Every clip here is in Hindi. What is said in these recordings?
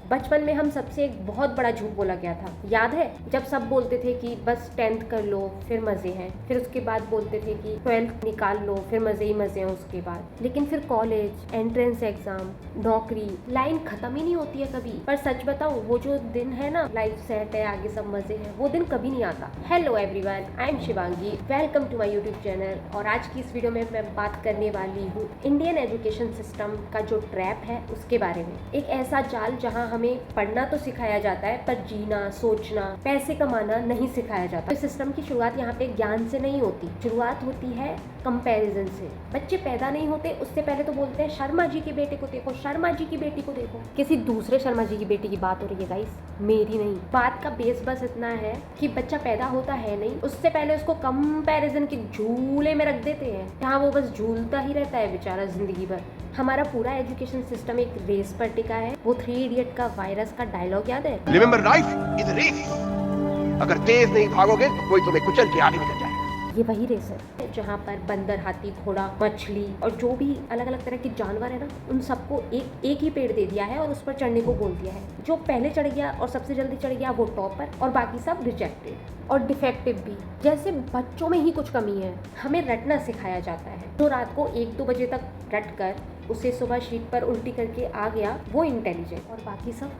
बचपन में हम सबसे एक बहुत बड़ा झूठ बोला गया था, याद है? जब सब बोलते थे कि बस 10th कर लो फिर मजे हैं, फिर उसके बाद बोलते थे कि 12th निकाल लो फिर मजे ही मजे हैं उसके बाद। लेकिन फिर कॉलेज, एंट्रेंस एग्जाम, नौकरी, लाइन खत्म ही नहीं होती है कभी। पर सच बताऊं, वो जो दिन है ना, लाइफ सेट है, आगे सब मजे हैं, वो दिन कभी नहीं आता। Hello everyone, I am Shivangi, welcome to my YouTube channel. और आज की इस वीडियो में मैं बात करने वाली हूँ इंडियन एजुकेशन सिस्टम का जो ट्रैप है उसके बारे में। एक ऐसा जाल जहाँ हमें पढ़ना तो सिखाया जाता है पर जीना, सोचना, पैसे कमाना नहीं सिखाया जाता। इस सिस्टम की शुरुआत यहाँ पे ज्ञान से नहीं होती, शुरुआत होती है कंपैरिजन से। बच्चे पैदा नहीं होते उससे पहले तो बोलते हैं शर्मा जी के बेटे को देखो, शर्मा जी की बेटी को देखो। किसी दूसरे शर्मा जी की बेटी की बात हो रही है गाइस, मेरी नहीं। बात का बेस बस इतना है कि बच्चा पैदा होता है नहीं, उससे पहले उसको कंपैरिजन के झूले में रख देते हैं, जहाँ वो बस झूलता ही रहता है बेचारा जिंदगी भर। हमारा पूरा एजुकेशन सिस्टम एक रेस पर टिका है। वो 3 इडियट का वायरस का डायलॉग याद है? Remember life is a race. अगर तेज नहीं भागोगे तो कोई तुम्हें कुचल के आगे निकल जाएगा। ये वही रेस है जहाँ पर बंदर, हाथी, घोड़ा, मछली और जो भी अलग अलग तरह के जानवर है ना, उन सबको एक ही पेड़ दे दिया है और उस पर चढ़ने को बोल दिया है। जो पहले चढ़ गया और सबसे जल्दी चढ़ गया वो टॉपर, और बाकी सब रिजेक्टेड और डिफेक्टिव भी। जैसे बच्चों में ही कुछ कमी है, हमें रटना सिखाया जाता है। जो रात को 1-2 बजे तक रट कर उसे सुबह शीट पर उल्टी करके आ गया वो इंटेलिजेंट, और बाकी सब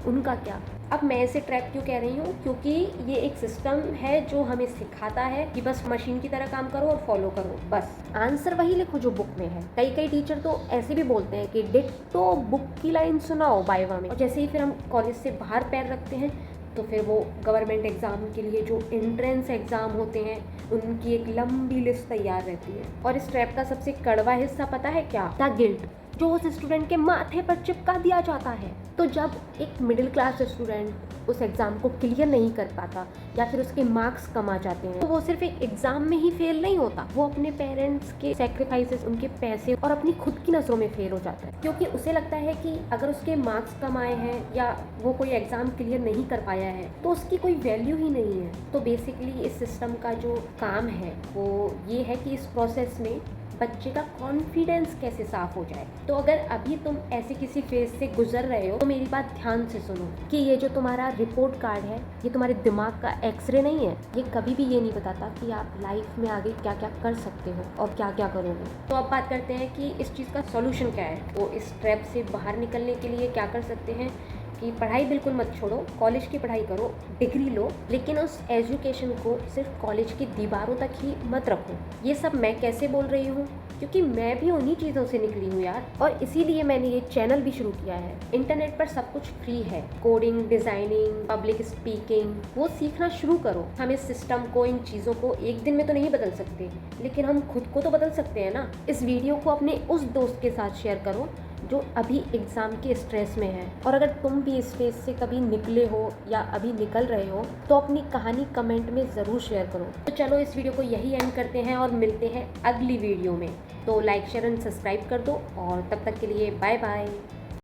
उनका क्या। अब मैं इसे ट्रैप क्यों कह रही हूँ? क्योंकि ये एक सिस्टम है जो हमें सिखाता है कि बस मशीन की तरह काम करो और फॉलो करो, बस आंसर वही लिखो जो बुक में है। कई टीचर तो ऐसे भी बोलते हैं कि डिट्टो बुक की लाइन सुनाओ वाइवा में। और जैसे ही फिर हम कॉलेज से बाहर पैर रखते हैं तो फिर वो गवर्नमेंट एग्ज़ाम के लिए जो एंट्रेंस एग्ज़ाम होते हैं उनकी एक लंबी लिस्ट तैयार रहती है। और इस ट्रैप का सबसे कड़वा हिस्सा पता है क्या? द गिल्ट, जो उस स्टूडेंट के माथे पर चिपका दिया जाता है। तो जब एक मिडिल क्लास स्टूडेंट उस एग्ज़ाम को क्लियर नहीं कर पाता या फिर उसके मार्क्स कम आ जाते हैं, तो वो सिर्फ एक एग्ज़ाम में ही फेल नहीं होता, वो अपने पेरेंट्स के सेक्रीफाइसेस, उनके पैसे और अपनी खुद की नज़रों में फेल हो जाता है। क्योंकि उसे लगता है कि अगर उसके मार्क्स कम आए हैं या वो कोई एग्ज़ाम क्लियर नहीं कर पाया है तो उसकी कोई वैल्यू ही नहीं है। तो बेसिकली इस सिस्टम का जो काम है वो ये है कि इस प्रोसेस में बच्चे का कॉन्फिडेंस कैसे साफ हो जाए। तो अगर अभी तुम ऐसे किसी फेज से गुजर रहे हो तो मेरी बात ध्यान से सुनो कि ये जो तुम्हारा रिपोर्ट कार्ड है ये तुम्हारे दिमाग का एक्सरे नहीं है। ये कभी भी ये नहीं बताता कि आप लाइफ में आगे क्या क्या कर सकते हो और क्या क्या करोगे। तो अब बात करते हैं कि इस चीज़ का सॉल्यूशन क्या है। तो इस ट्रैप से बाहर निकलने के लिए क्या कर सकते हैं कि पढ़ाई बिल्कुल मत छोड़ो, कॉलेज की पढ़ाई करो, डिग्री लो, लेकिन उस एजुकेशन को सिर्फ कॉलेज की दीवारों तक ही मत रखो। ये सब मैं कैसे बोल रही हूँ? क्योंकि मैं भी उन्हीं चीज़ों से निकली हूँ यार, और इसीलिए मैंने ये चैनल भी शुरू किया है। इंटरनेट पर सब कुछ फ्री है, कोडिंग, डिज़ाइनिंग, पब्लिक स्पीकिंग, वो सीखना शुरू करो। हम इस सिस्टम को, इन चीज़ों को एक दिन में तो नहीं बदल सकते, लेकिन हम खुद को तो बदल सकते हैं ना। इस वीडियो को अपने उस दोस्त के साथ शेयर करो जो अभी एग्ज़ाम के स्ट्रेस में है। और अगर तुम भी इस फेज से कभी निकले हो या अभी निकल रहे हो तो अपनी कहानी कमेंट में ज़रूर शेयर करो। तो चलो इस वीडियो को यही एंड करते हैं और मिलते हैं अगली वीडियो में। तो लाइक, शेयर एंड सब्सक्राइब कर दो, और तब तक के लिए बाय बाय।